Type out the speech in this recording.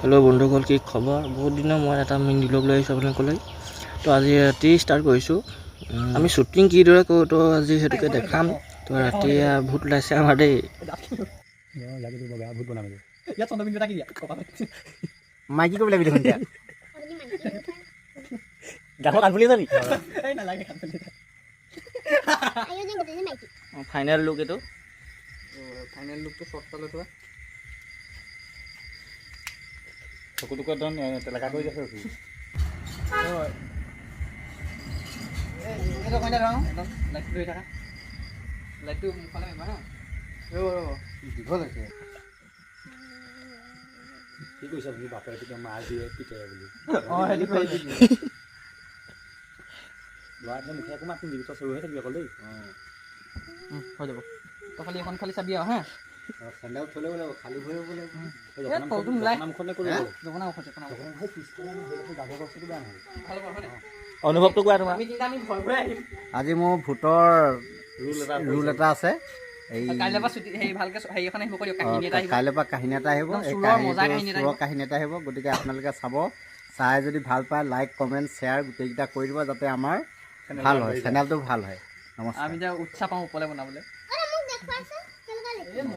Hello' বন্ধুসকল, কি খবৰ? বহুত দিনৰ মই এটা মিনি ব্লগ লৈ আহিছোঁ আপোনালোকলৈ। তো আজি ৰাতি ষ্টাৰ্ট কৰিছোঁ। আমি শ্বুটিং কিদৰে কৰোঁ তো আজি সেইটোকে দেখাম। তো ৰাতি ভূত ওলাইছে আমাৰ দেই। মাইকী কৰিব লাগিব দেখোন এতিয়া। গাঠৰ কাণ ফুলি যাবি। ফাইনেল লুক এইটো। ফাইনেল লুকটো শ্বৰ্ট লৈ থোৱা। চকুটোকে একদম তেলেকা কৰি আছে। লাইটটো ধৰি থাকা। লাইটটো মুখলে মাৰিবা হা। দীঘল হৈছে। কি কৈছা বুলি বাপে তেতিয়া মাৰ দিয়ে পিতে বুলি। সেইটো কৰি ল'ৰাটোৱে মুখে একো মাত নিদিবি, তই চৰু হৈ থাকিবি অকল দেই। হৈ যাব। তই খালি এখন খালি চাবি আৰু হা। চেন্দেল থৈ ল'ব লাগিব, খালী ভৰি হ'ব লাগিব। তলটো নোলাই। অনুভৱটো কোৱা তোমাৰ। আজি মোৰ ভূতৰ ৰুল এটা আছে। কাইলৈ পৰা ভালকে হেৰি এখন আহিব, কাহিনী এটা আহিব। কাইলৈ পৰা কাহিনী এটা আহিব, এই চুৰৰ কাহিনী এটা আহিব। গতিকে আপোনালোকে চাব, চাই যদি ভাল পায় লাইক কমেণ্ট শ্বেয়াৰ গোটেইকেইটা কৰি দিব, যাতে আমাৰ ভাল হয়, চেনেলটো ভাল হয়। নমস্কাৰ। আমি এতিয়া উৎসাহ পাওঁ ওপৰলৈ বনাবলৈ।